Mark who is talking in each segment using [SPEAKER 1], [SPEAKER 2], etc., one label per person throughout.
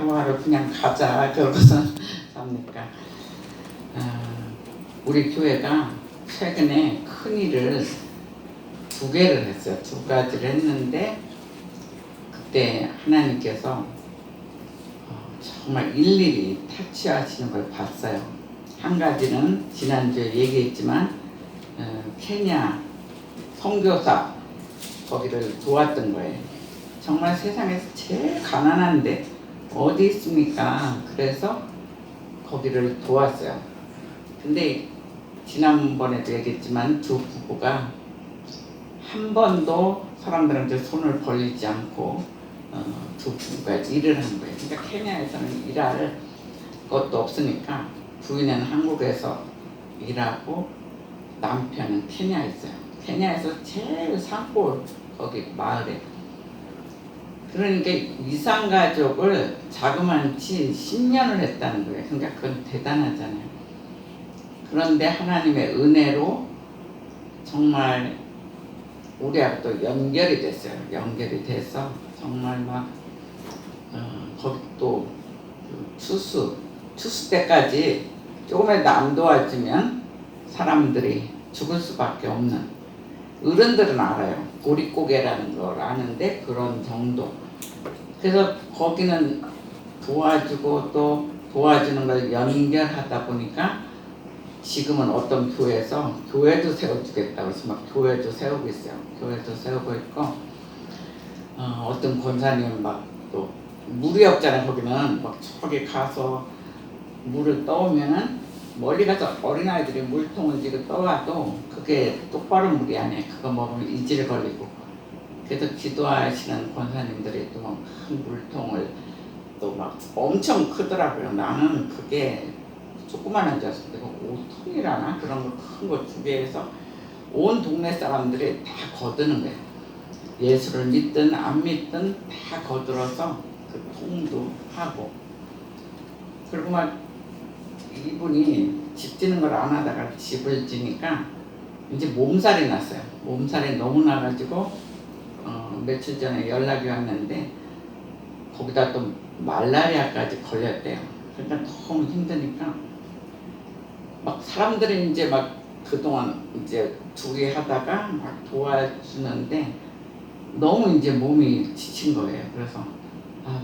[SPEAKER 1] 하루하루 그냥 가자 그러고서 삽니까? 우리 교회가 최근에 큰 일을 두 개를 했어요. 두 가지를 했는데 그때 하나님께서 정말 일일이 타치하시는 걸 봤어요. 한 가지는 지난주에 얘기했지만 케냐 선교사 거기를 도왔던 거예요. 정말 세상에서 제일 가난한데 어디 있습니까? 그래서 거기를 도왔어요. 근데 지난번에도 얘기했지만 두 부부가 한 번도 사람들한테 손을 벌리지 않고 두 부부가 일을 한 거예요. 그러니까 케냐에서는 일할 것도 없으니까 부인은 한국에서 일하고 남편은 케냐에 있어요. 케냐에서 제일 산골 거기 마을에. 그러니까 이산가족을 자그만치 10년을 했다는 거예요. 그러니까 그건 대단하잖아요. 그런데 하나님의 은혜로 정말 우리하고 또 연결이 됐어요. 연결이 돼서 정말 막 거기 또 추수 때까지 조금이라도 안 도와주면 사람들이 죽을 수밖에 없는, 어른들은 알아요. 보릿고개라는 걸 아는데 그런 정도. 그래서 거기는 도와주고 또 도와주는 걸 연결하다 보니까 지금은 어떤 교회에서 교회도 세워주겠다고 해서 막 교회도 세우고 있어요. 교회도 세우고 있고 어떤 권사님은 막 또 물이 없잖아요. 거기는 막 저기 가서 물을 떠오면은 멀리 가서 어린아이들이 물통을 지금 떠와도 그게 똑바로 물이 아니에요. 그거 먹으면 이질 걸리고. 그래서 기도하시는 권사님들이 또 큰 물통을 또 막 엄청 크더라고요. 나는 그게 조그만한 줄 알았을 때 5톤이라나 그런 거 큰 거 두 개에서 온 동네 사람들이 다 거드는 거예요. 예수를 믿든 안 믿든 다 거들어서 그 통도 하고. 그리고 막 이분이 집 짓는 걸 안 하다가 집을 지니까 이제 몸살이 났어요. 몸살이 너무 나가지고 며칠 전에 연락이 왔는데 거기다 또 말라리아까지 걸렸대요. 그러니까 너무 힘드니까 막 사람들이 이제 막 그동안 이제 둘이 하다가 막 도와주는데 너무 이제 몸이 지친 거예요. 그래서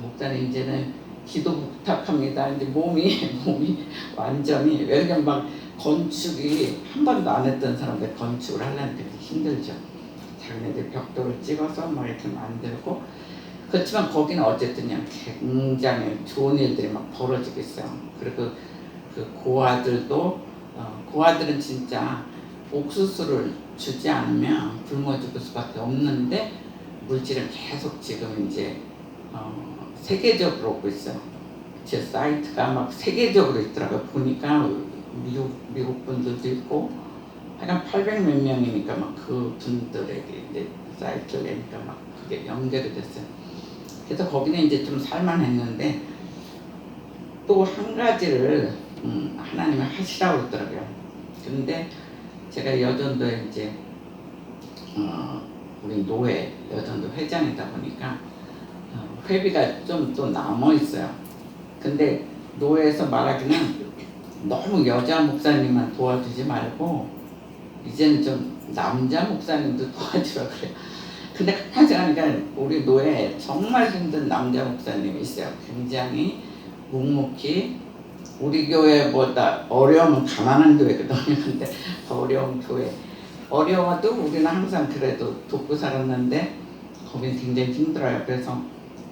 [SPEAKER 1] 목사님 이제는 기도 부탁합니다. 이제 몸이 완전히, 왜냐면 막 건축이 한 번도 안 했던 사람들 건축을 하려면 되게 힘들죠. 자기네들 벽돌을 찍어서 막 이렇게 만들고. 그렇지만 거기는 어쨌든 그냥 굉장히 좋은 일들이 막 벌어지고 있어요. 그리고 그 고아들도 고아들은 진짜 옥수수를 주지 않으면 굶어 죽을 수밖에 없는데 물질을 계속 지금 이제 세계적으로 오고 있어요. 제 사이트가 막 세계적으로 있더라고요. 보니까 미국 분들도 있고 하여간 800 몇 명이니까 막 그 분들에게 이제 사이트를 내니까 막 그게 연결이 됐어요. 그래서 거기는 이제 좀 살만했는데 또 한 가지를 하나님이 하시라고 그러더라고요. 근데 제가 여전도에 이제 우리 노회 여전도 회장이다 보니까 회비가 좀 또 남아 있어요. 근데 노회에서 말하기는 너무 여자 목사님만 도와주지 말고 이제는 좀 남자 목사님도 도와주라 그래요. 근데 가끔씩 하니까 우리 노회에 정말 힘든 남자 목사님이 있어요. 굉장히 묵묵히 우리 교회보다 어려우면 가난한 교회거든요. 근데 더 어려운 교회, 어려워도 우리는 항상 그래도 돕고 살았는데 거긴 굉장히 힘들어요. 그래서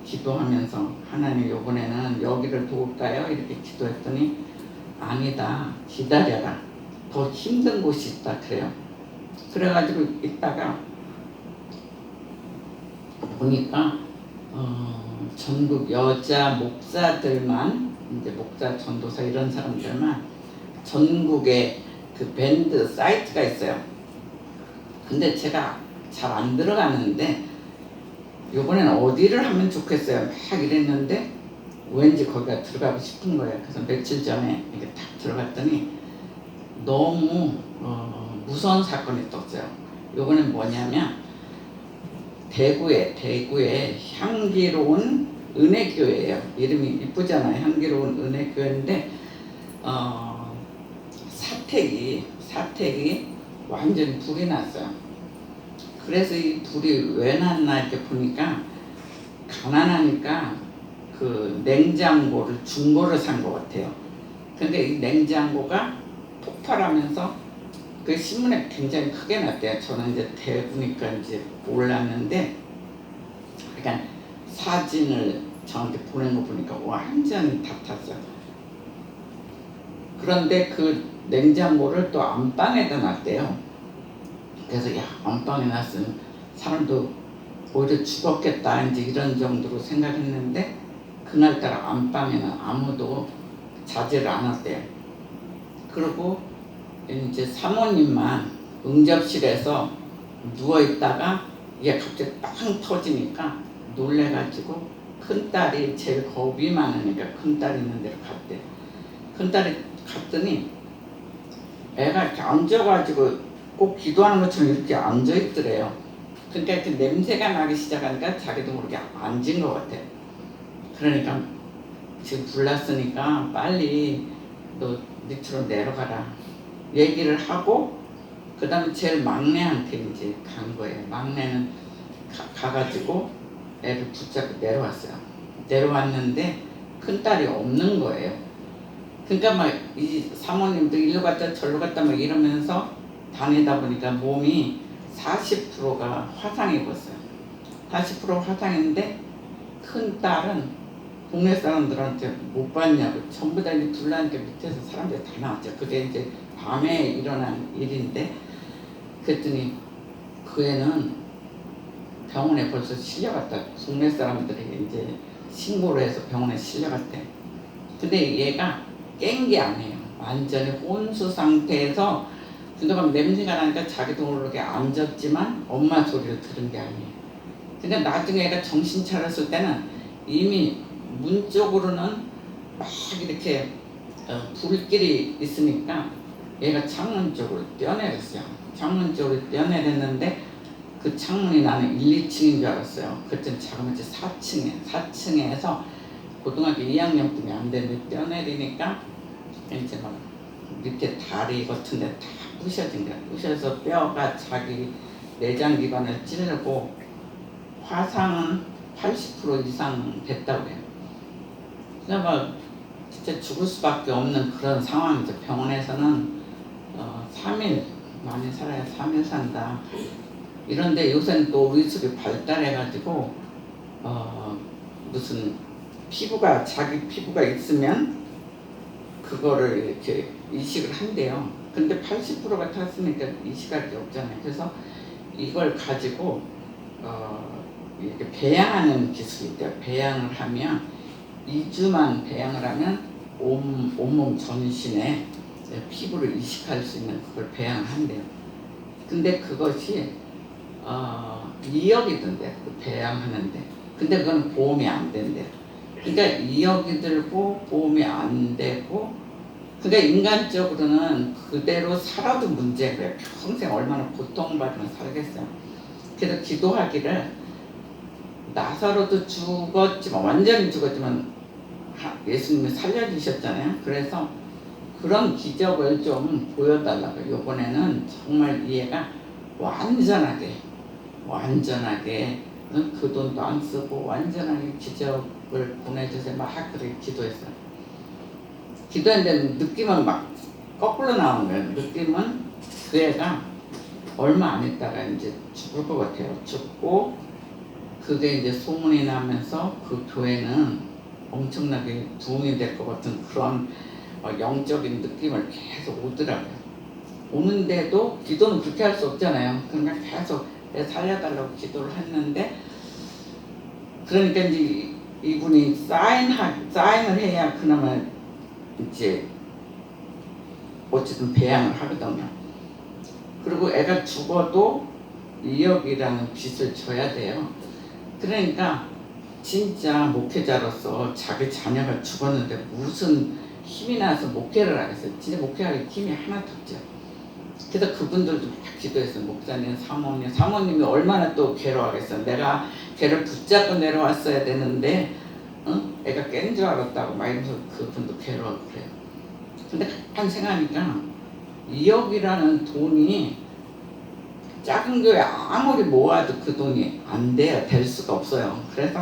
[SPEAKER 1] 기도하면서 하나님 이번에는 여기를 도울까요? 이렇게 기도했더니 아니다, 기다려라, 더 힘든 곳이 있다 그래요. 그래가지고 있다가 보니까 전국 여자 목사들만, 이제 목사 전도사 이런 사람들만 전국에 그 밴드 사이트가 있어요. 근데 제가 잘 안 들어가는데 요번에는 어디를 하면 좋겠어요 막 이랬는데 왠지 거기가 들어가고 싶은 거예요. 그래서 며칠 전에 이렇게 딱 들어갔더니 너무 무서운 사건이 떴어요. 요번엔 뭐냐면 대구에 향기로운 은혜교회예요. 이름이 이쁘잖아요. 향기로운 은혜교회인데 사택이 완전히 불이 났어요. 그래서 이 불이 왜 났나 이렇게 보니까 가난하니까 그 냉장고를 중고를 산 것 같아요. 근데 이 냉장고가 폭발하면서 그 신문에 굉장히 크게 났대요. 저는 이제 대구니까 이제 몰랐는데, 그러니까 사진을 저한테 보낸 거 보니까 완전히 다 탔어요. 그런데 그 냉장고를 또 안방에다 놨대요. 그래서 야, 안방에 놨으면 사람도 오히려 죽었겠다 이제 이런 정도로 생각했는데, 그날따라 안방에는 아무도 자제를 안 했대요. 그리고 이제 사모님만 응접실에서 누워있다가 이게 갑자기 빵 터지니까 놀래가지고 큰딸이 제일 겁이 많으니까 큰딸이 있는 데로 갔대. 큰딸이 갔더니 애가 이렇게 앉아가지고 꼭 기도하는 것처럼 이렇게 앉아있더래요. 그러니까 이렇게 냄새가 나기 시작하니까 자기도 모르게 앉은 것 같아. 그러니까 지금 불났으니까 빨리 너 밑으로 내려가라 얘기를 하고, 그 다음에 제일 막내한테 이제 간 거예요. 막내는 가가지고 애를 붙잡고 내려왔어요. 내려왔는데 큰딸이 없는 거예요. 그러니까 막 이 사모님도 일로 갔다 절로 갔다 막 이러면서 다니다 보니까 몸이 40%가 화상 입었어요. 40% 화상인데 큰딸은 동네 사람들한테 못 봤냐고 전부 다 이제 불나니까 밑에서 사람들이 다 나왔죠. 그게 이제 밤에 일어난 일인데, 그랬더니 그 애는 병원에 벌써 실려갔다. 동네 사람들이 이제 신고를 해서 병원에 실려갔대. 근데 얘가 깬 게 아니에요. 완전히 혼수 상태에서 그동안 냄새가 나니까 자기도 모르게 앉았지만 엄마 소리를 들은 게 아니에요. 근데 나중에 애가 정신 차렸을 때는 이미 문 쪽으로는 막 이렇게 불길이 있으니까 얘가 창문 쪽으로 뛰어내렸어요. 창문 쪽으로 뛰어내렸는데 그 창문이 나는 1, 2층인 줄 알았어요. 그때는 자그마치 4층에서 고등학교 2학년 뿐이 안 됐는데 뛰어내리니까 이제 막 밑에 다리 같은 데 다 부셔진 거야. 부셔서 뼈가 자기 내장 기관을 찌르고 화상은 80% 이상 됐다고 해요. 그냥 막 진짜 죽을 수밖에 없는 그런 상황이죠. 병원에서는 3일 많이 살아야 3일 산다. 이런데 요새는 또 의술이 발달해가지고 무슨 피부가 자기 피부가 있으면 그거를 이렇게 이식을 한대요. 근데 80%가 탔으니까 이식할 게 없잖아요. 그래서 이걸 가지고 이렇게 배양하는 기술이 있대요. 배양을 하면 2주만 배양을 하면 온몸 전신에 피부를 이식할 수 있는 그걸 배양을 한대요. 근데 그것이 2억이던데 그 배양하는데. 근데 그건 보험이 안 된대요. 그러니까 2억이 들고 보험이 안 되고, 그러니까 인간적으로는 그대로 살아도 문제고요. 평생 얼마나 고통받으면 살겠어요. 그래서 기도하기를 나사로도 죽었지만 완전히 죽었지만 예수님이 살려주셨잖아요. 그래서 그런 기적을 좀 보여달라고. 이번에는 정말 이해가 완전하게 그 돈도 안 쓰고 완전하게 기적을 보내주세요. 막 그렇게 기도했어요. 기도했는데 느낌은 막 거꾸로 나오는 거예요. 느낌은 그 애가 얼마 안 있다가 이제 죽을 것 같아요. 죽고 그게 이제 소문이 나면서 그 교회는 엄청나게 부흥이 될 것 같은 그런 영적인 느낌을 계속 오더라고요. 오는데도 기도는 그렇게 할 수 없잖아요. 그러니까 계속 살려달라고 기도를 했는데, 그러니까 이제 이분이 사인을 해야 그나마 이제 어쨌든 배양을 하거든요. 그리고 애가 죽어도 2억이라는 빚을 져야 돼요. 그러니까 진짜 목회자로서 자기 자녀가 죽었는데 무슨 힘이 나서 목회를 하겠어요. 진짜 목회할 힘이 하나도 없죠. 그래서 그분들도 막 기도했어요. 목사님, 사모님이 얼마나 또 괴로워하겠어요. 내가 걔를 붙잡고 내려왔어야 되는데 애가 깬 줄 알았다고 막 이러면서 그분도 괴로워 그래요. 근데 가만 생각하니까 2억이라는 돈이 작은 교회 아무리 모아도 그 돈이 안 돼요. 될 수가 없어요. 그래서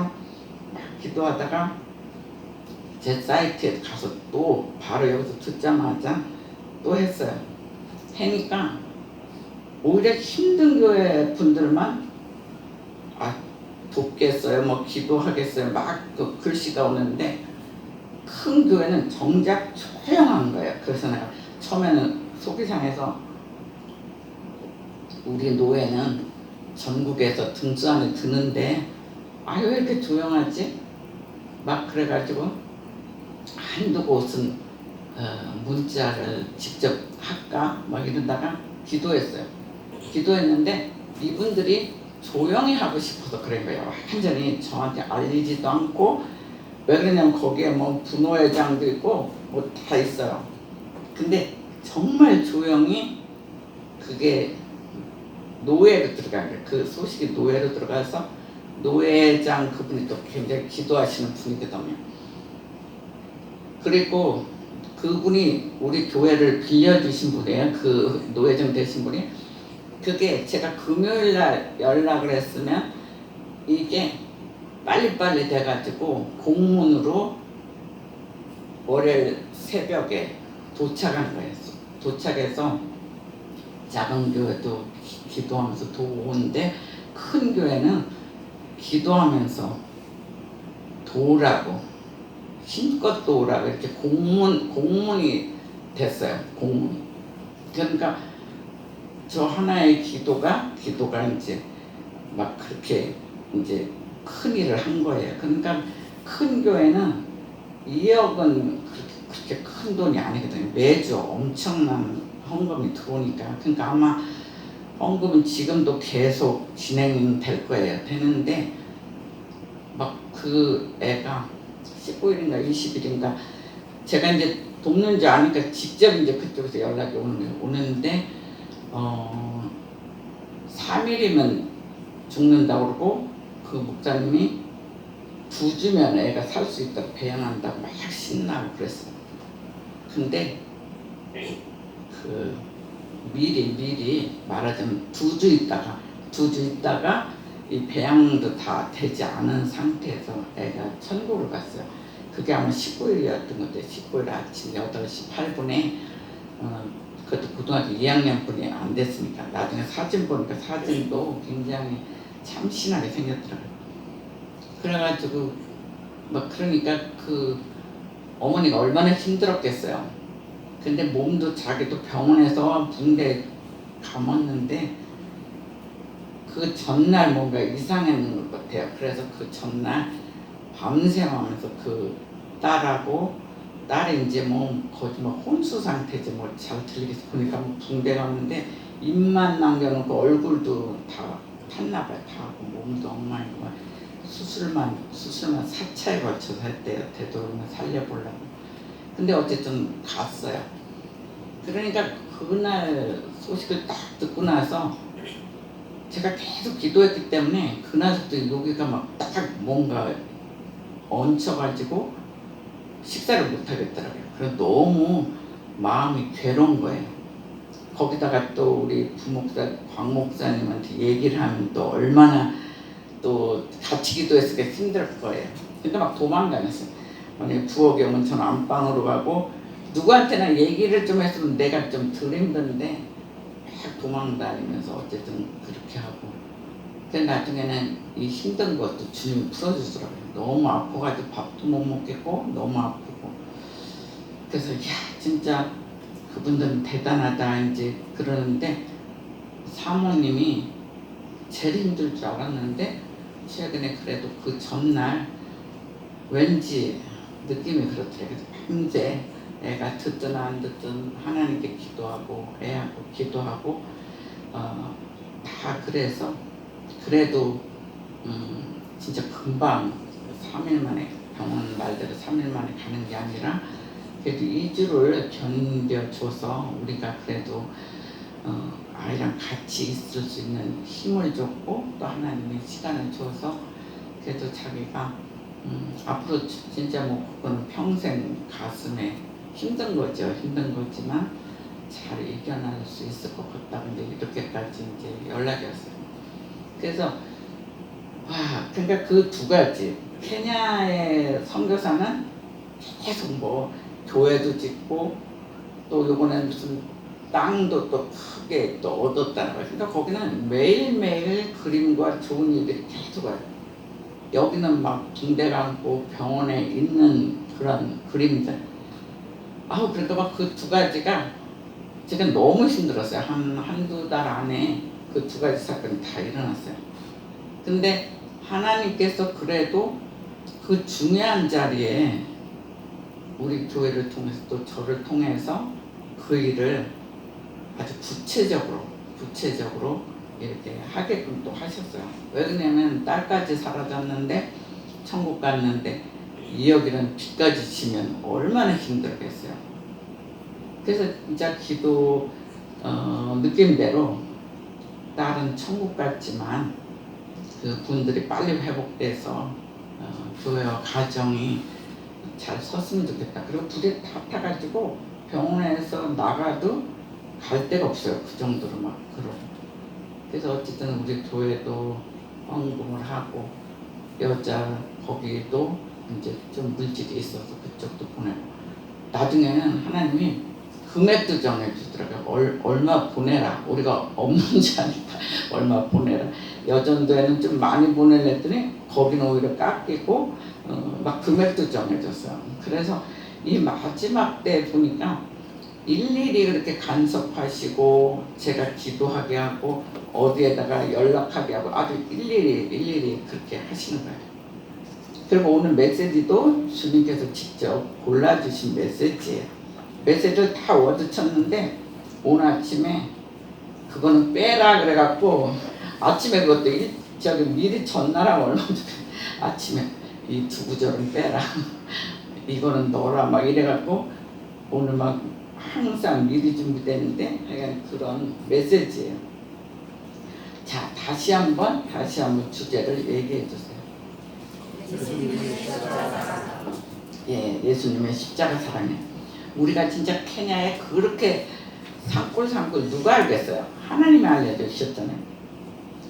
[SPEAKER 1] 막 기도하다가 제 사이트에 가서 또 바로 여기서 듣자마자 또 했어요. 하니까 오히려 힘든 교회 분들만 돕겠어요, 뭐 기도하겠어요, 막 그 글씨가 오는데 큰 교회는 정작 조용한 거예요. 그래서 내가 처음에는 속이 상해서 우리 노예는 전국에서 등수 안에 드는데 왜 이렇게 조용하지? 막 그래가지고 한두 곳은 문자를 직접 할까? 막 이러다가 기도했어요. 기도했는데 이분들이 조용히 하고 싶어서 그런 거예요. 완전히 저한테 알리지도 않고. 왜 그러냐면 거기에 뭐 부노회장도 있고 뭐 다 있어요. 근데 정말 조용히 그게 노예로 들어간 거예요. 그 소식이 노예로 들어가서 노회장 그분이 또 굉장히 기도하시는 분이거든요. 그리고 그분이 우리 교회를 빌려주신 분이에요. 그 노회장 되신 분이. 그게 제가 금요일날 연락을 했으면 이게 빨리빨리 돼가지고 공문으로 월요일 새벽에 도착한 거예요. 도착해서 작은 교회도 기도하면서 도우는데 큰 교회는 기도하면서 도우라고 힘껏 도우라고 이렇게 공문이 됐어요. 공문. 그러니까 저 하나의 기도가 이제 막 그렇게 이제 큰 일을 한 거예요. 그러니까 큰 교회는 2억은 그렇게 큰 돈이 아니거든요. 매주 엄청난 헌금이 들어오니까. 그러니까 아마 헌금은 지금도 계속 진행될 거예요. 되는데 막 그 애가 19일인가 20일인가 제가 이제 돕는 줄 아니까 직접 이제 그쪽에서 연락이 오는 거예요. 오는데 3일이면 죽는다고 그러고 그 목사님이 2주면 애가 살 수 있다고 배양한다고 막 신나고 그랬어요. 근데 그 미리 말하자면 2주 있다가 이 배양도 다 되지 않은 상태에서 애가 천국을 갔어요. 그게 아마 19일이었던 것 같아요. 19일 아침 8시 8분에 그것도 고등학교 2학년 분이 안 됐으니까 나중에 사진 보니까 사진도 굉장히 참신하게 생겼더라고요. 그래가지고 막 그러니까 그 어머니가 얼마나 힘들었겠어요. 근데 몸도 자기도 병원에서 붕대 감았는데 그 전날 뭔가 이상했는 것 같아요. 그래서 그 전날 밤새하면서 그 딸이 이제 뭐 거의 뭐 혼수 상태지 뭐 잘 들리겠어. 보니까 뭐 붕대 감는데 입만 남겨놓고 얼굴도 다 탔나 봐요. 다 하고 몸도 엉망이고 수술만 4차에 걸쳐서 했대요. 되도록이면 살려보려고. 근데 어쨌든 갔어요. 그러니까 그날 소식을 딱 듣고 나서 제가 계속 기도했기 때문에 그날부터 여기가 막 딱 뭔가 얹혀가지고 식사를 못 하겠더라고요. 그래서 너무 마음이 괴로운 거예요. 거기다가 또 우리 부목사 광 목사님한테 얘기를 하면 또 얼마나 또 같이 기도했으니까 힘들 거예요. 그러니까 막 도망다녔어요. 만약에 부엌에 오면 저는 안방으로 가고 누구한테나 얘기를 좀 했으면 내가 좀 덜 힘든데 막 도망다니면서 어쨌든 그렇게 하고. 근데 나중에는 이 힘든 것도 주님이 풀어주더라고요. 너무 아파가지고 밥도 못 먹겠고 너무 아프고. 그래서 야 진짜 그분들은 대단하다 이제 그러는데 사모님이 제일 힘들 줄 알았는데 최근에 그래도 그 전날 왠지 느낌이 그렇더라고요. 그래서 밤새 애가 듣든 안 듣든 하나님께 기도하고 애하고 기도하고 다 그래서 그래도 진짜 금방 3일 만에 병원 말대로 3일 만에 가는 게 아니라 그래도 2주를 견뎌줘서 우리가 그래도 아이랑 같이 있을 수 있는 힘을 줬고 또 하나님의 시간을 줘서 그래도 자기가 앞으로 진짜 뭐 그거는 평생 가슴에 힘든 거죠. 힘든 거지만 잘 이겨낼 수 있을 것 같다. 근데 이렇게까지 이제 연락이 왔어요. 그래서 그러니까 그 두 가지 케냐의 선교사는 계속 뭐 교회도 짓고 또 요번에 무슨 땅도 또 크게 또 얻었다는 거예요. 그러니까 거기는 매일매일 그림과 좋은 일들이 계속 와요. 여기는 막 붕대 감고 병원에 있는 그런 그림들. 그러니까 막 그 두 가지가 제가 너무 힘들었어요. 한두 달 안에 그 두 가지 사건이 다 일어났어요. 근데 하나님께서 그래도 그 중요한 자리에 우리 교회를 통해서 또 저를 통해서 그 일을 아주 구체적으로 이렇게 하게끔 또 하셨어요. 왜 그러냐면 딸까지 사라졌는데 천국 갔는데 여기는 빚까지 지면 얼마나 힘들겠어요. 그래서 진짜 기도 느낌대로 딸은 천국 갔지만 그 분들이 빨리 회복돼서 교회와 가정이 잘 섰으면 좋겠다. 그리고 둘이 다 타가지고 병원에서 나가도 갈 데가 없어요. 그 정도로 막 그러고. 그래서 어쨌든 우리 교회도 헌금을 하고 여자 거기도 이제 좀 물질이 있어서 그쪽도 보내고 나중에는 하나님이 금액도 정해주더라고요. 얼마 보내라. 우리가 없는 자니까 얼마 보내라. 여전도에는 좀 많이 보내랬더니 거기는 오히려 깎이고 막 금액도 정해졌어요. 그래서 이 마지막 때 보니까 일일이 그렇게 간섭하시고 제가 기도하게 하고 어디에다가 연락하게 하고 아주 일일이 그렇게 하시는 거예요. 그리고 오늘 메시지도 주님께서 직접 골라주신 메시지예요. 메시지를 다 워드쳤는데 오늘 아침에 그거는 빼라 그래갖고 아침에 그것도 미리 전날하고 얼마 전에 아침에 이 두 구절은 빼라 이거는 넣어라 막 이래갖고 오늘 막 항상 미리 준비되는데 하여간 그런 메시지예요. 자, 다시 한번 주제를 얘기해 주세요. 예수님의 십자가 사랑이에요. 우리가 진짜 케냐에 그렇게 산골 누가 알겠어요? 하나님이 알려주셨잖아요.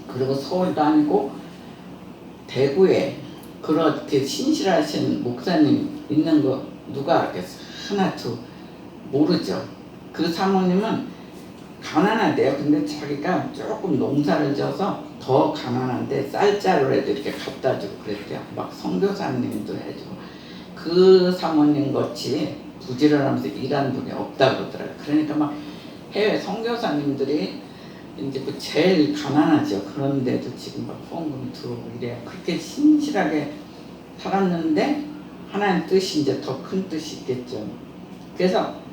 [SPEAKER 1] 그리고 서울도 아니고 대구에 그렇게 신실하신 목사님 있는 거 누가 알겠어요? 하나도 모르죠. 그 사모님은 가난하대요. 근데 자기가 조금 농사를 져서 더 가난한데 쌀자루라도 이렇게 갖다 주고 그랬대요. 막 선교사님도 해주고. 그 사모님 같이 부지런하면서 일하는 분이 없다고 그러더라고요. 그러니까 막 해외 선교사님들이 이제 그 제일 가난하죠. 그런데도 지금 막 후원금이 들어오고 이래요. 그렇게 신실하게 살았는데 하나님 뜻이 이제 더 큰 뜻이 있겠죠. 그래서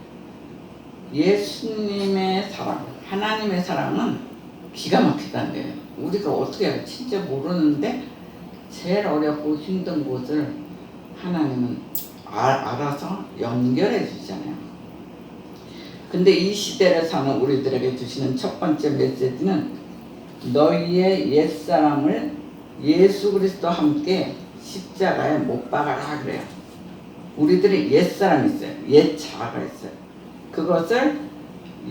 [SPEAKER 1] 예수님의 사랑, 하나님의 사랑은 기가 막히다는데요. 우리가 어떻게 해요? 진짜 모르는데 제일 어렵고 힘든 곳을 하나님은 알아서 연결해 주잖아요. 근데 이 시대를 사는 우리들에게 주시는 첫 번째 메시지는 너희의 옛사람을 예수 그리스도와 함께 십자가에 못 박아라 그래요. 우리들이 옛사람이 있어요. 옛자아가 있어요. 그것을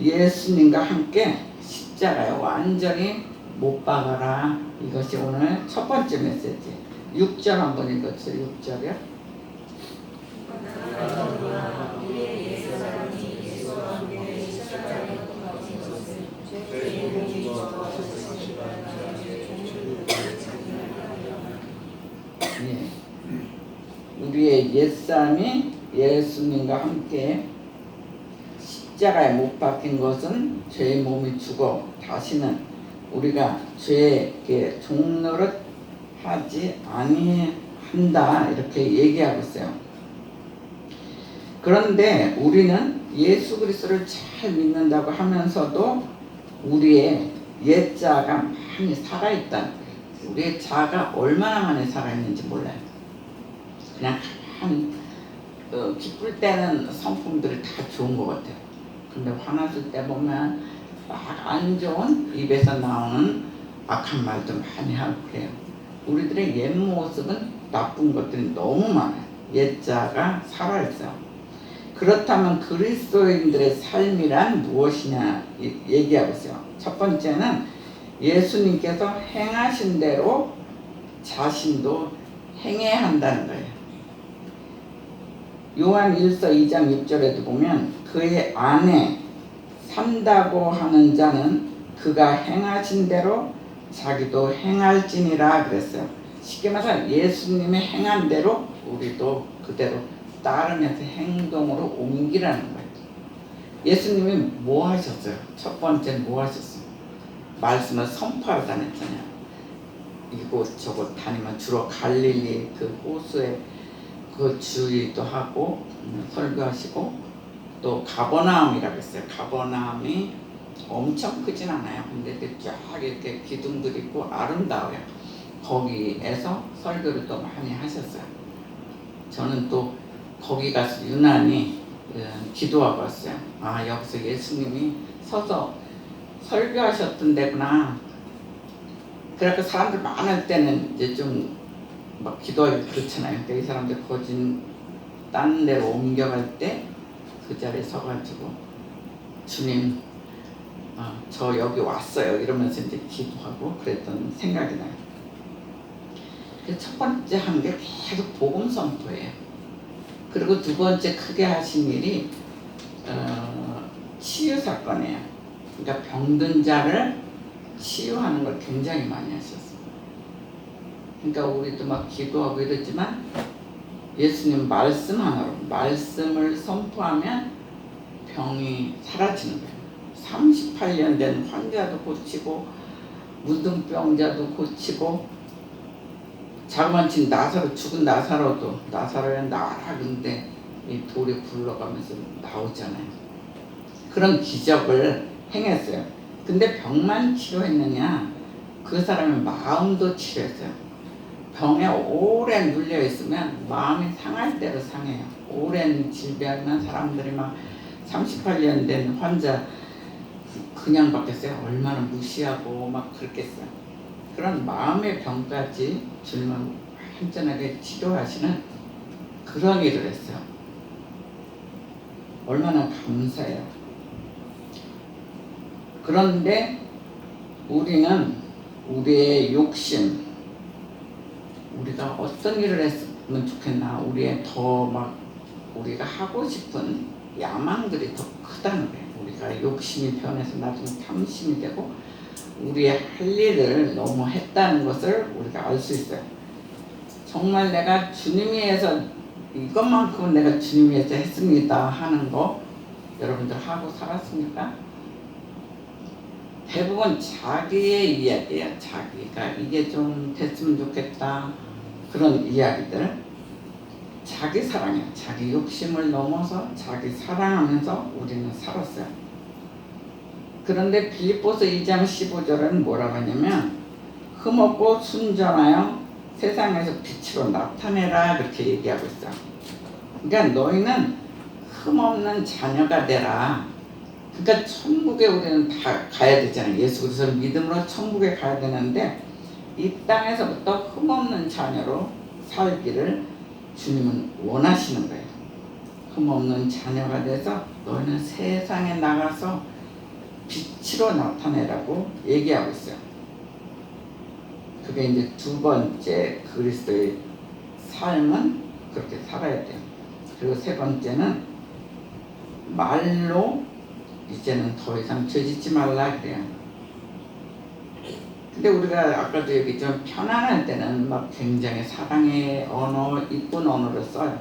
[SPEAKER 1] 예수님과 함께 십자가에 완전히 못 박아라. 이것이 오늘 첫 번째 메시지. 6절 한번 읽어주세요. 6절이요. 우리의 옛사람이 예수님과 함께 십자가에 못 박힌 것은 죄의 몸이 죽어 다시는 우리가 죄의 종노릇 하지 아니한다 이렇게 얘기하고 있어요. 그런데 우리는 예수 그리스도를 잘 믿는다고 하면서도 우리의 옛 자아가 많이 살아있다는 거예요. 우리의 자아가 얼마나 많이 살아있는지 몰라요. 그냥 기쁠 때는 성품들이 다 좋은 것 같아요. 근데 화났을 때 보면 막 안 좋은 입에서 나오는 악한 말도 많이 하고 그래요. 우리들의 옛 모습은 나쁜 것들이 너무 많아요. 옛자가 살아있어요. 그렇다면 그리스도인들의 삶이란 무엇이냐 얘기하고 있어요. 첫 번째는 예수님께서 행하신 대로 자신도 행해야 한다는 거예요. 요한 1서 2장 6절에도 보면 그의 안에 산다고 하는 자는 그가 행하신 대로 자기도 행할지니라 그랬어요. 쉽게 말해서 예수님의 행한 대로 우리도 그대로 따르면서 행동으로 옮기라는 거예요. 예수님이 뭐 하셨어요? 첫 번째는 뭐 하셨어요? 말씀을 선포하러 다녔잖아요. 이곳 저곳 다니면 주로 갈릴리 그 호수에 그 주의도 하고 설교하시고 또 가버나움이라고 했어요. 가버나움이 엄청 크진 않아요. 근데 쫙 이렇게 기둥들이 있고 아름다워요. 거기에서 설교를 또 많이 하셨어요. 저는 또 거기 가서 유난히 기도하고 왔어요. 아, 여기서 예수님이 서서 설교하셨던 데구나. 그래서 사람들 많을 때는 이제 좀 막 기도하기 그렇잖아요. 근데 이 사람들 거진 딴 데로 옮겨갈 때 그 자리에 서가지고 주님, 저 여기 왔어요. 이러면서 이제 기도하고 그랬던 생각이 나요. 그래서 첫 번째 한 게 계속 복음 선포예요. 그리고 두 번째 크게 하신 일이 치유 사건이에요. 그러니까 병든 자를 치유하는 걸 굉장히 많이 하셨어요. 그러니까 우리도 막 기도하고 이러지만 예수님 말씀 하나로 말씀을 선포하면 병이 사라지는 거예요. 38년 된 환자도 고치고 무등병자도 고치고 자그만치 나사로 죽은 나사로도 나사로야 나라 근데 이 돌이 굴러가면서 나오잖아요. 그런 기적을 행했어요. 근데 병만 치료했느냐? 그 사람의 마음도 치료했어요. 병에 오래 눌려 있으면 마음이 상할 대로 상해요. 오랜 질병이면 사람들이 막 38년 된 환자 그냥 받겠어요. 얼마나 무시하고 막 그렇겠어요. 그런 마음의 병까지 주님은 완전하게 치료하시는 그런 일을 했어요. 얼마나 감사해요. 그런데 우리는 우리의 욕심, 우리가 어떤 일을 했으면 좋겠나, 우리의 더 막 우리가 하고 싶은 야망들이 더 크다는 거예요. 우리가 욕심이 변해서 나중에 탐심이 되고 우리의 할 일을 너무 했다는 것을 우리가 알 수 있어요. 정말 내가 주님 위해서 이것만큼은 내가 주님 위해서 했습니다 하는 거 여러분들 하고 살았습니까? 대부분 자기의 이야기예요. 자기가 이게 좀 됐으면 좋겠다 그런 이야기들, 자기 사랑이에요. 자기 욕심을 넘어서 자기 사랑하면서 우리는 살았어요. 그런데 빌립보서 2장 15절은 뭐라고 하냐면 흠없고 순전하여 세상에서 빛으로 나타내라 그렇게 얘기하고 있어요. 그러니까 너희는 흠없는 자녀가 되라. 그러니까 천국에 우리는 다 가야 되잖아요. 예수 그리스도를 믿음으로 천국에 가야 되는데 이 땅에서부터 흠없는 자녀로 살기를 주님은 원하시는 거예요. 흠없는 자녀가 돼서 너희는 세상에 나가서 빛으로 나타내라고 얘기하고 있어요. 그게 이제 두 번째 그리스도의 삶은 그렇게 살아야 돼요. 그리고 세 번째는 말로 이제는 더 이상 죄짓지 말라 그래요. 근데 우리가 아까도 얘기했지만 편안할 때는 막 굉장히 사랑의 언어, 이쁜 언어를 써요.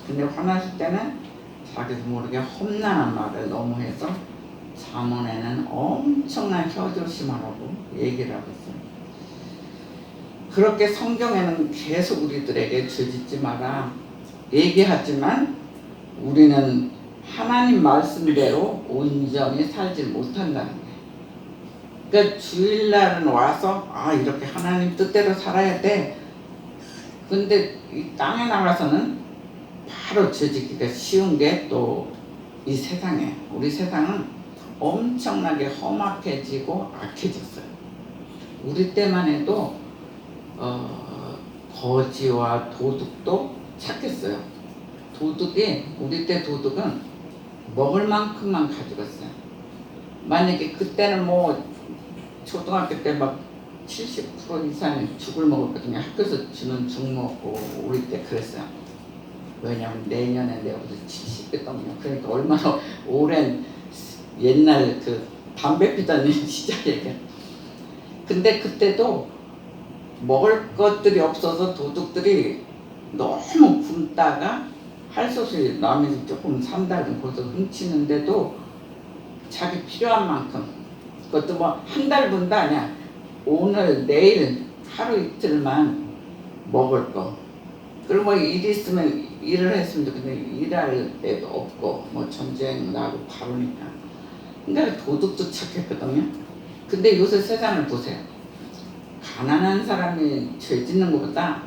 [SPEAKER 1] 근데 화났을 때는 자기도 모르게 험난한 말을 너무 해서 잠언에는 엄청난 혀조심하라고 얘기를 하고 있어요. 그렇게 성경에는 계속 우리들에게 죄짓지 마라 얘기하지만 우리는 하나님 말씀대로 온전히 살지 못한다는 거예요. 그러니까 주일날은 와서 이렇게 하나님 뜻대로 살아야 돼. 근데 이 땅에 나가서는 바로 죄짓기가 쉬운 게 또 이 세상에, 우리 세상은 엄청나게 험악해지고 악해졌어요. 우리 때만 해도 거지와 도둑도 착했어요. 도둑이 우리 때 도둑은 먹을 만큼만 가져갔어요. 만약에 그때는 뭐 초등학교 때 막 70% 이상이 죽을 먹었거든요. 학교에서 주는 죽 먹고 우리 때 그랬어요. 왜냐면 내년에 내가 무슨 70대거든요. 그러니까 얼마나 오랜 옛날 그 담배 피던 시절이에요. 근데 그때도 먹을 것들이 없어서 도둑들이 너무 굶다가 할 수 없이 남이 조금 산다든 거기서 훔치는데도 자기 필요한 만큼, 그것도 뭐 한 달 분도 아니야. 오늘 내일 하루 이틀만 먹을 거. 그리고 뭐 일 있으면 일을 했으면 좋겠는데 일할 때도 없고 뭐 전쟁 나고 바로니까. 그러니까 도둑도 착했거든요. 근데 요새 세상을 보세요. 가난한 사람이 죄 짓는 것보다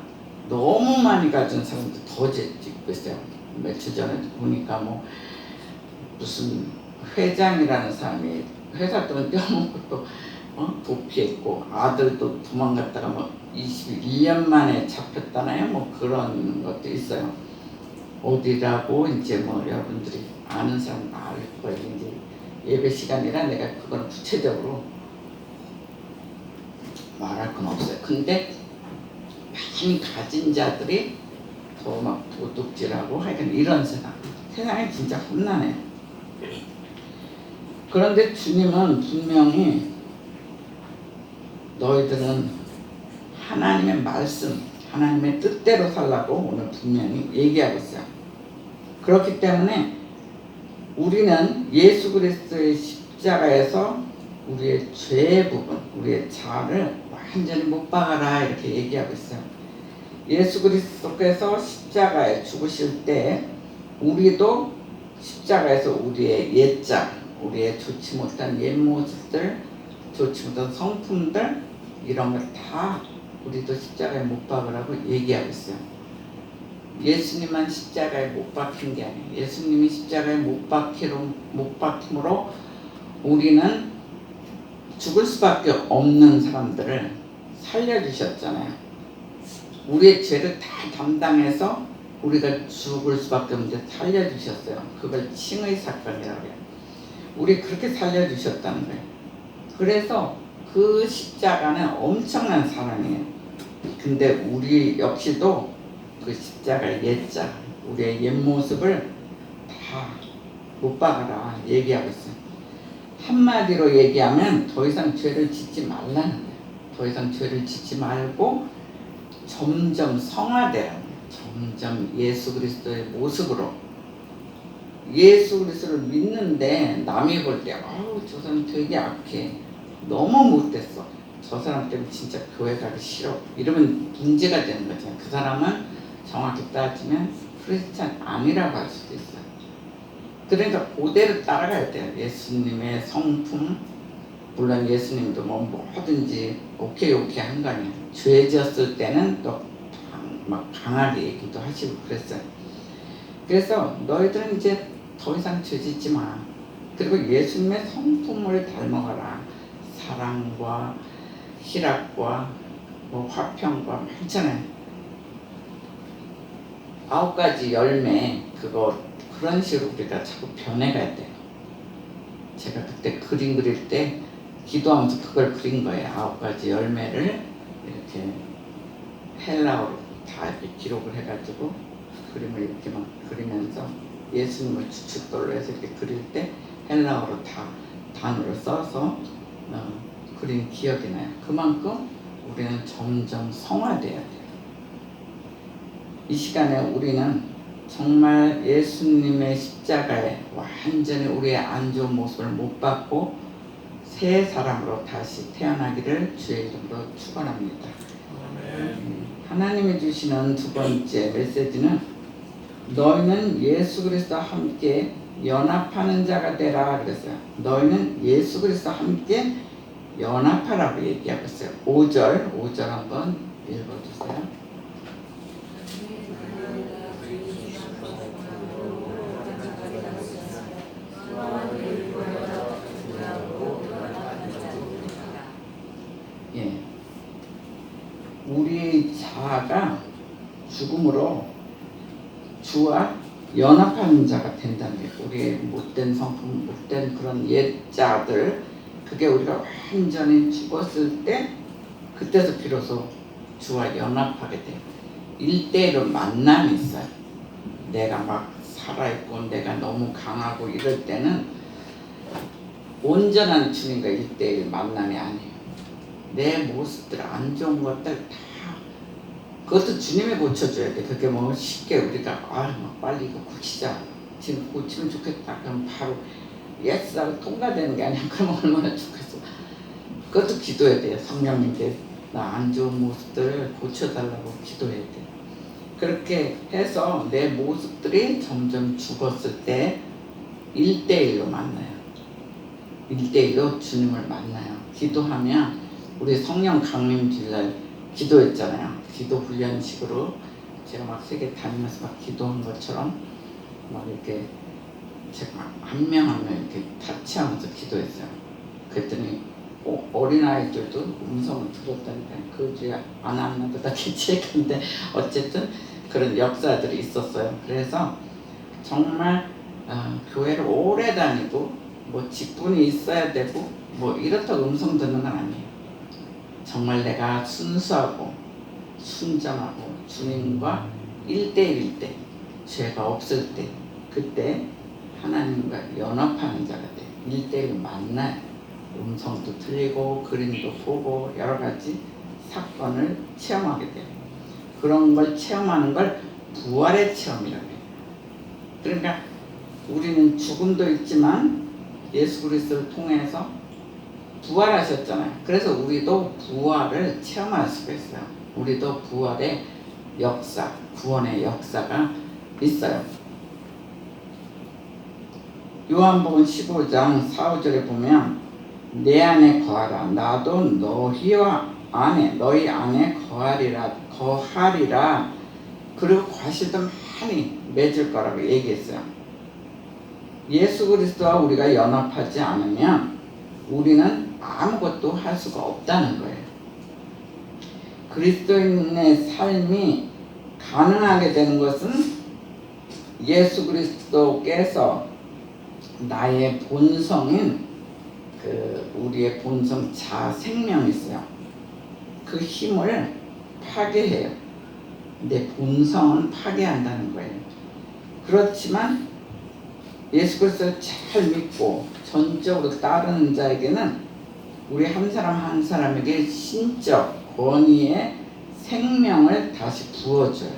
[SPEAKER 1] 너무 많이 가진 사람들 더 죄 짓고 있어요. 며칠 전에 보니까 뭐 무슨 회장이라는 사람이 회사 돈 떼어먹고 또 도피했고 아들도 도망갔다가 뭐 21년 만에 잡혔다나요? 뭐 그런 것도 있어요. 어디라고 이제 뭐 여러분들이 아는 사람 알 거예요. 이제 예배 시간이라 내가 그걸 구체적으로 말할 건 없어요. 근데 많이 가진 자들이 더 막 도둑질하고 하여간 이런 세상이 진짜 혼나네요. 그런데 주님은 분명히 너희들은 하나님의 말씀, 하나님의 뜻대로 살라고 오늘 분명히 얘기하고 있어요. 그렇기 때문에 우리는 예수 그리스도의 십자가에서 우리의 죄의 부분, 우리의 자아를 완전히 못 박아라 이렇게 얘기하고 있어요. 예수 그리스도께서 십자가에 죽으실 때 우리도 십자가에서 우리의 옛자, 우리의 좋지 못한 옛 모습들, 좋지 못한 성품들 이런 걸 다 우리도 십자가에 못 박으라고 얘기하고 있어요. 예수님만 십자가에 못 박힌 게 아니에요. 예수님이 십자가에 못 박힘으로 우리는 죽을 수밖에 없는 사람들을 살려주셨잖아요. 우리의 죄를 다 담당해서 우리가 죽을 수밖에 없는데 살려주셨어요. 그걸 칭의 사건이라고 해요. 우리 그렇게 살려주셨다는 거예요. 그래서 그 십자가는 엄청난 사랑이에요. 근데 우리 역시도 그 십자가의 옛자, 우리의 옛 모습을 다 못 박아라 얘기하고 있어요. 한마디로 얘기하면 더 이상 죄를 짓지 말라는 거예요. 더 이상 죄를 짓지 말고 점점 성화되라는 거예요. 점점 예수 그리스도의 모습으로. 예수 그리스도를 믿는데 남이 볼 때 저 사람 되게 악해, 너무 못됐어, 저 사람 때문에 진짜 교회 가기 싫어 이러면 문제가 되는 거죠. 그 사람은 정확히 따지면 크리스찬 아니라고 할 수도 있어요. 그러니까 그대로 따라가야 돼요. 예수님의 성품, 물론 예수님도 뭐 뭐든지 오케이 한 거 아니에요. 죄 지었을 때는 또 막 강하게 얘기도 하시고 그랬어요. 그래서 너희들은 이제 더 이상 죄 짓지 마. 그리고 예수님의 성품을 닮아가라. 사랑과 희락과 뭐 화평과 많잖아요. 9가지 열매 그런 식으로 우리가 자꾸 변해가야 돼요. 제가 그때 그림 그릴 때 기도하면서 그걸 그린 거예요. 9가지 열매를 이렇게 헬라어로 다 이렇게 기록을 해가지고 그림을 이렇게 막 그리면서 예수님을 주춧돌로 해서 이렇게 그릴 때 헬라어로 다 단어를 써서 그린 기억이 나요. 그만큼 우리는 점점 성화돼야 돼요. 이 시간에 우리는 정말 예수님의 십자가에 완전히 우리의 안 좋은 모습을 못 받고 새 사람으로 다시 태어나기를 주의 이름으로 축원합니다. 하나님이 주시는 두 번째 메시지는 너희는 예수 그리스도와 함께 연합하는 자가 되라 그랬어요. 너희는 예수 그리스도와 함께 연합하라고 얘기하고 있어요. 5절 한번 읽어주세요. 우리의 자가 죽음으로 주와 연합하는 자가 된다는 게 우리의 못된 성품, 못된 그런 옛자들 그게 우리가 완전히 죽었을 때 그때서 비로소 주와 연합하게 돼요. 1대1로 만남이 있어요. 내가 막 살아있고 내가 너무 강하고 이럴 때는 온전한 주님과 1대1 만남이 아니에요. 내 모습들 안 좋은 것들 다 그것도 주님이 고쳐줘야 돼. 그게 뭐 쉽게 우리가 빨리 이거 고치자. 지금 고치면 좋겠다. 그럼 바로 예스하고 통과되는 게 아니야. 그러면 얼마나 좋겠어. 그것도 기도해야 돼요. 성령님께 나 안 좋은 모습들을 고쳐달라고 기도해야 돼. 그렇게 해서 내 모습들이 점점 죽었을 때 1대1로 만나요. 1대1로 주님을 만나요. 기도하면 우리 성령 강림 주일날 기도했잖아요. 기도 훈련식으로 제가 막 세계 다니면서 막 기도한 것처럼 막 이렇게 제가 한 명 한 명 이렇게 타치하면서 기도했어요. 그랬더니 어린아이들도 음성을 들었다니까 그 주에 안 왔나 보다 기체했는데 어쨌든 그런 역사들이 있었어요. 그래서 정말 교회를 오래 다니고 뭐 직분이 있어야 되고 뭐 이렇다고 음성 듣는 건 아니에요. 정말 내가 순수하고 순전하고 주님과 1대1일 때 죄가 없을 때 그때 하나님과 연합하는 자가 돼. 1대1로 만나요. 음성도 들리고 그림도 보고 여러 가지 사건을 체험하게 돼요. 그런 걸 체험하는 걸 부활의 체험이라고 해요. 그러니까 우리는 죽음도 있지만 예수 그리스도를 통해서 부활하셨잖아요. 그래서 우리도 부활을 체험할 수가 있어요. 우리도 부활의 역사, 구원의 역사가 있어요. 요한복음 15장 4, 5절에 보면 내 안에 거하라 나도 너희 안에 거하리라 그리고 과실도 많이 맺을 거라고 얘기했어요. 예수 그리스도와 우리가 연합하지 않으면 우리는 아무것도 할 수가 없다는 거예요. 그리스도인의 삶이 가능하게 되는 것은 예수 그리스도께서 나의 본성인 우리의 본성 자아 생명이 있어요. 그 힘을 파괴해요. 내 본성은 파괴한다는 거예요. 그렇지만 예수 그리스도를 잘 믿고 전적으로 따르는 자에게는 우리 한 사람 한 사람에게 신적 권위의 생명을 다시 부어줘요.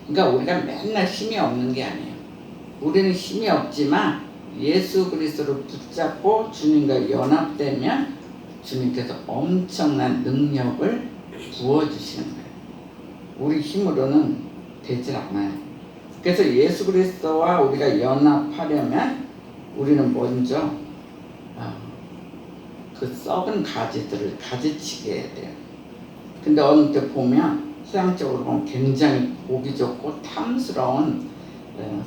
[SPEAKER 1] 그러니까 우리가 맨날 힘이 없는 게 아니에요. 우리는 힘이 없지만 예수 그리스도를 붙잡고 주님과 연합되면 주님께서 엄청난 능력을 부어주시는 거예요. 우리 힘으로는 되질 않아요. 그래서 예수 그리스도와 우리가 연합하려면 우리는 먼저 그 썩은 가지들을 가지치게 해야 돼요. 근데 어느 때 보면 서양적으로 보면 굉장히 보기 좋고 탐스러운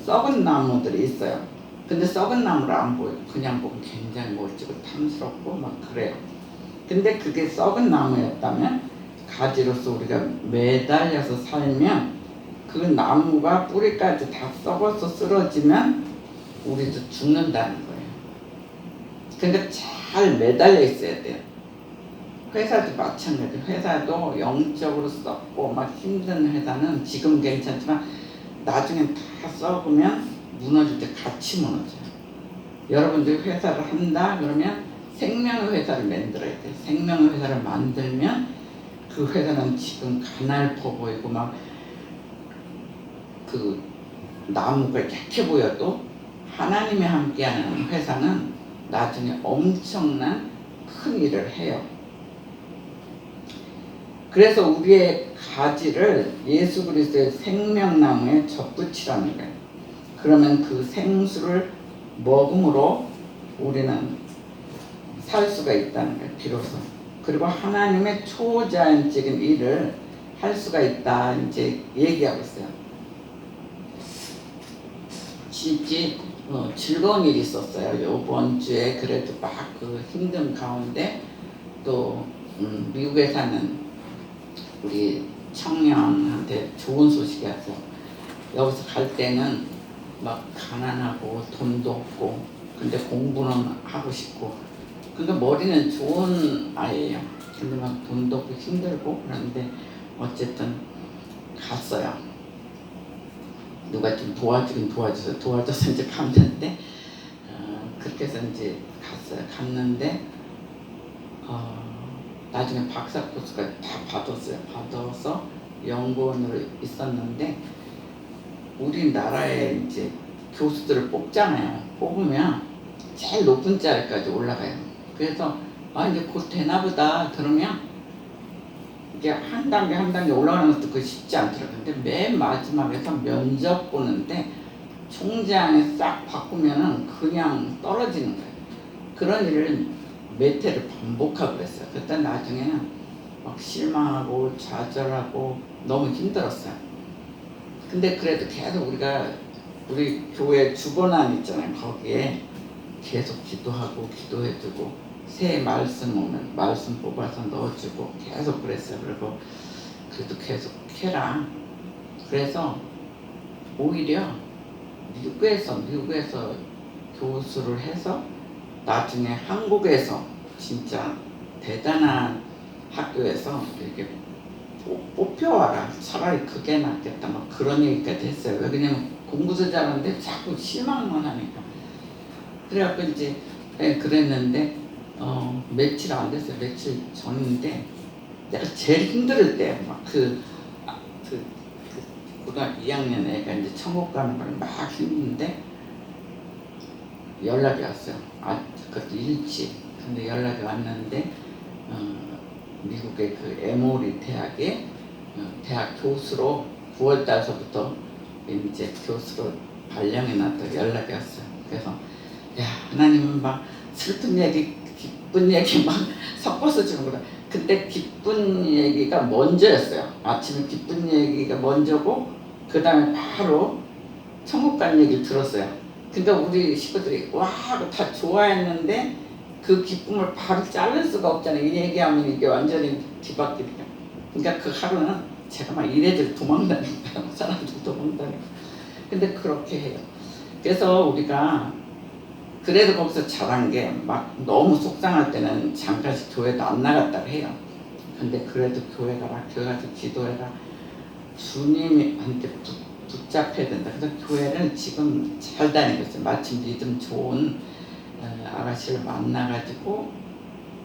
[SPEAKER 1] 썩은 나무들이 있어요. 근데 썩은 나무를 안 보여요. 그냥 보면 굉장히 멋지고 탐스럽고 막 그래요. 근데 그게 썩은 나무였다면 가지로서 우리가 매달려서 살면 그 나무가 뿌리까지 다 썩어서 쓰러지면 우리도 죽는다는 거예요. 그러니까 잘 매달려 있어야 돼요. 회사도 마찬가지. 회사도 영적으로 썩고 막 힘든 회사는 지금 괜찮지만 나중에 다 썩으면 무너질 때 같이 무너져요. 여러분들이 회사를 한다 그러면 생명의 회사를 만들어야 돼요. 생명의 회사를 만들면 그 회사는 지금 가날퍼 보이고 막 그 나무가 약해 보여도 하나님이 함께하는 회사는 나중에 엄청난 큰 일을 해요. 그래서 우리의 가지를 예수 그리스도의 생명나무에 접붙이라는 거예요. 그러면 그 생수를 먹음으로 우리는 살 수가 있다는 거예요. 비로소. 그리고 하나님의 초자연적인 일을 할 수가 있다 이제 얘기하고 있어요. 진짜 즐거운 일이 있었어요. 이번 주에 그래도 막 그 힘든 가운데 또 미국에 사는 우리 청년한테 좋은 소식이었어요. 여기서 갈 때는 막 가난하고 돈도 없고 근데 공부는 하고 싶고 그러니까 머리는 좋은 아이예요. 근데 막 돈도 없고 힘들고 그런데 어쨌든 갔어요. 누가 좀 도와줘서 이제 갔는데 그렇게 해서 이제 갔어요. 갔는데 나중에 박사 코스까지 다 받았어요. 받아서 연구원으로 있었는데 우리나라에 이제 교수들을 뽑잖아요. 뽑으면 제일 높은 자리까지 올라가요. 그래서 이제 곧 되나 보다 그러면 이게 한 단계 한 단계 올라가는 것도 그 쉽지 않더라고요. 근데 맨 마지막에서 면접 보는데 총장에 싹 바꾸면은 그냥 떨어지는 거예요. 그런 일을 몇 회를 반복하고 그랬어요. 그때 나중에는 막 실망하고 좌절하고 너무 힘들었어요. 근데 그래도 계속 우리 교회 주보난 있잖아요. 거기에 계속 기도하고 기도해주고 새 말씀 오면 말씀 뽑아서 넣어주고 계속 그랬어요. 그리고 그래도 계속 해라. 그래서 오히려 미국에서 교수를 해서 나중에 한국에서 진짜 대단한 학교에서 이렇게 뽑혀와라. 차라리 그게 낫겠다. 막 그런 얘기까지 했어요. 왜냐면 공부도 잘하는데 자꾸 실망만 하니까. 그래갖고 이제 그랬는데 며칠 안 됐어요. 며칠 전인데 내가 제일 힘들 때 막 고등학교 2학년 애가 이제 천국 가는 걸 막 힘든데 연락이 왔어요. 그것도 일찍. 근데 연락이 왔는데 미국의 그 에모리 대학에 대학 교수로 9월 달서부터 이제 교수로 발령해놨다고 연락이 왔어요. 그래서 야 하나님은 막 슬픈 얘기 기쁜 얘기 막 섞어서 주는구나. 그때 기쁜 얘기가 먼저였어요. 아침에 기쁜 얘기가 먼저고 그 다음에 바로 천국 간 얘기를 들었어요. 그러니까 우리 식구들이 와 하고 다 좋아했는데 그 기쁨을 바로 자를 수가 없잖아요. 이 얘기하면 이게 완전히 뒤바뀌니까. 그러니까 그 하루는 제가 막 이래저래 도망다니까 사람들 도망다니고. 근데 그렇게 해요. 그래서 우리가 그래도 거기서 잘한 게 막 너무 속상할 때는 잠깐씩 교회도 안 나갔다고 해요. 근데 그래도 교회 가라. 교회 가서 기도해라. 주님한테 붙잡혀야 된다. 그래서 교회를 지금 잘 다니고 있어요. 마침 믿음 좋은 아가씨를 만나가지고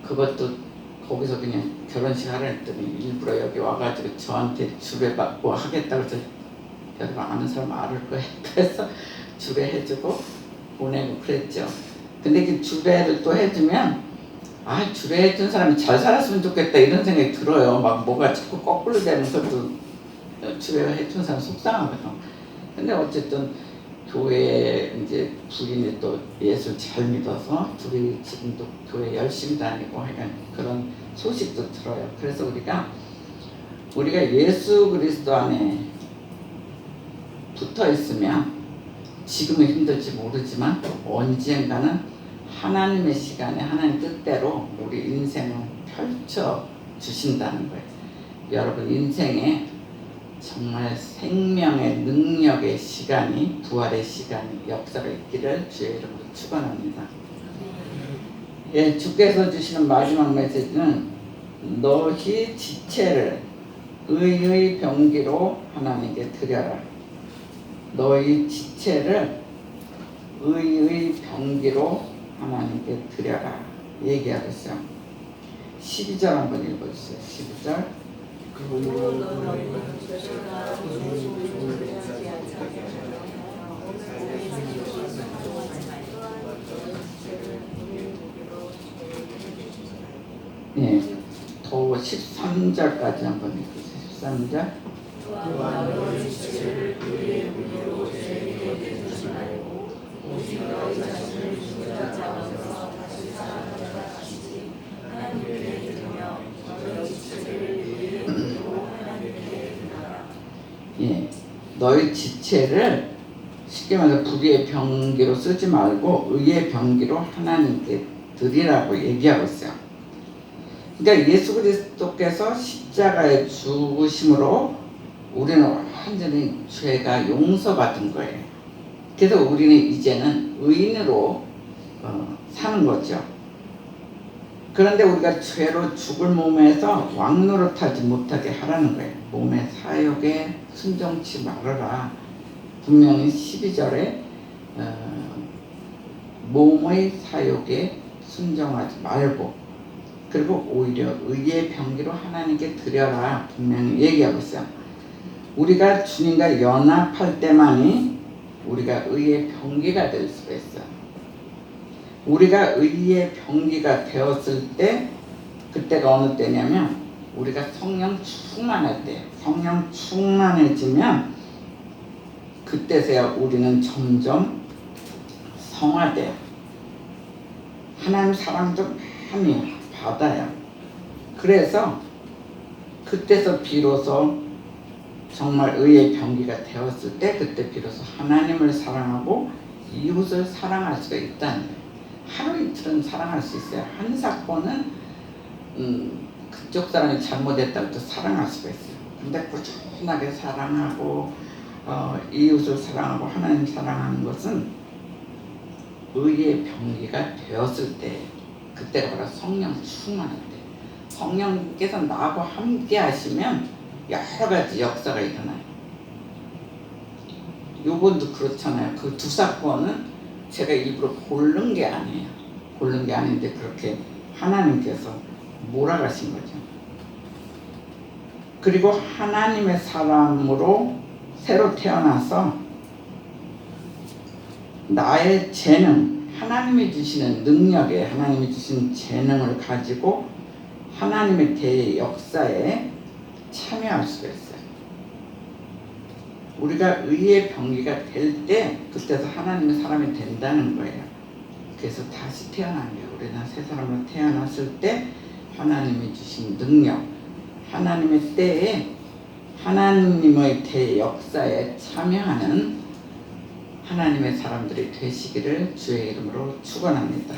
[SPEAKER 1] 그것도 거기서 그냥 결혼식 하라 했더니 일부러 여기 와가지고 저한테 주례받고 하겠다고 해서 여러분 아는 사람 알을 거예요. 그래서 주례해주고 보내고 그랬죠. 근데 그 주례를 또 해주면 주례해준 사람이 잘 살았으면 좋겠다 이런 생각이 들어요. 막 뭐가 자꾸 거꾸로 되면서도 주례해준 사람 속상하거든요. 근데 어쨌든 교회 이제 부인이 또 예수 잘 믿어서 둘이 지금도 교회 열심히 다니고 하여간 그런 소식도 들어요. 그래서 우리가 예수 그리스도 안에 붙어 있으면 지금은 힘들지 모르지만 언젠가는 하나님의 시간에 하나님 뜻대로 우리 인생을 펼쳐 주신다는 거예요. 여러분 인생에 정말 생명의 능력의 시간이 부활의 시간이 역사가 있기를 주의 이름으로 축원합니다. 예, 주께서 주시는 마지막 메시지는 너희 지체를 의의 병기로 하나님께 드려라. 너희 지체를 의의 병기로 하나님께 드려라 얘기하고 있어요. 12절 한번 읽어주세요. 12절 네, 더 13절까지 한번 읽어주세요. 13절 예, 너희 지체를 쉽게 말해서 불의의 병기로 쓰지 말고 의의 병기로 하나님께 드리라고 얘기하고 있어요. 그러니까 예수 그리스도께서 십자가에 죽으심으로 우리는 완전히 죄가 용서받은 거예요. 그래서 우리는 이제는 의인으로 사는 거죠. 그런데 우리가 죄로 죽을 몸에서 왕노릇하지 못하게 하라는 거예요. 몸의 사욕에 순종치 말아라. 분명히 12절에 몸의 사욕에 순종하지 말고, 그리고 오히려 의의 병기로 하나님께 드려라 분명히 얘기하고 있어요. 우리가 주님과 연합할 때만이 우리가 의의 병기가 될 수가 있어요. 우리가 의의 병기가 되었을 때, 그때가 어느 때냐면 우리가 성령 충만할 때, 성령 충만해지면 그때서야 우리는 점점 성화돼요. 하나님 사랑도 많이 받아요. 그래서 그때서 비로소 정말 의의 병기가 되었을 때, 그때 비로소 하나님을 사랑하고 이웃을 사랑할 수가 있다는 거예요. 하루 이틀은 사랑할 수 있어요. 한 사건은 그쪽 사람이 잘못했다고 또 사랑할 수가 있어요. 근데 꾸준하게 사랑하고 이웃을 사랑하고 하나님 사랑하는 것은 의의 병기가 되었을 때, 그때가 바로 성령 충만할 때, 성령께서 나하고 함께 하시면 여러 가지 역사가 일어나요. 요번도 그렇잖아요. 그 두 사건은 제가 일부러 고른 게 아니에요. 고른 게 아닌데 그렇게 하나님께서 몰아가신 거죠. 그리고 하나님의 사람으로 새로 태어나서 나의 재능, 하나님이 주시는 능력에, 하나님이 주신 재능을 가지고 하나님의 대역사에 참여할 수가 있어요. 우리가 의의 병기가 될 때, 그때서 하나님의 사람이 된다는 거예요. 그래서 다시 태어난 거예요. 우리는 새 사람으로 태어났을 때 하나님이 주신 능력, 하나님의 때에 하나님의 대역사에 참여하는 하나님의 사람들이 되시기를 주의 이름으로 축원합니다.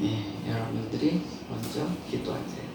[SPEAKER 1] 예, 여러분들이 먼저 기도하세요.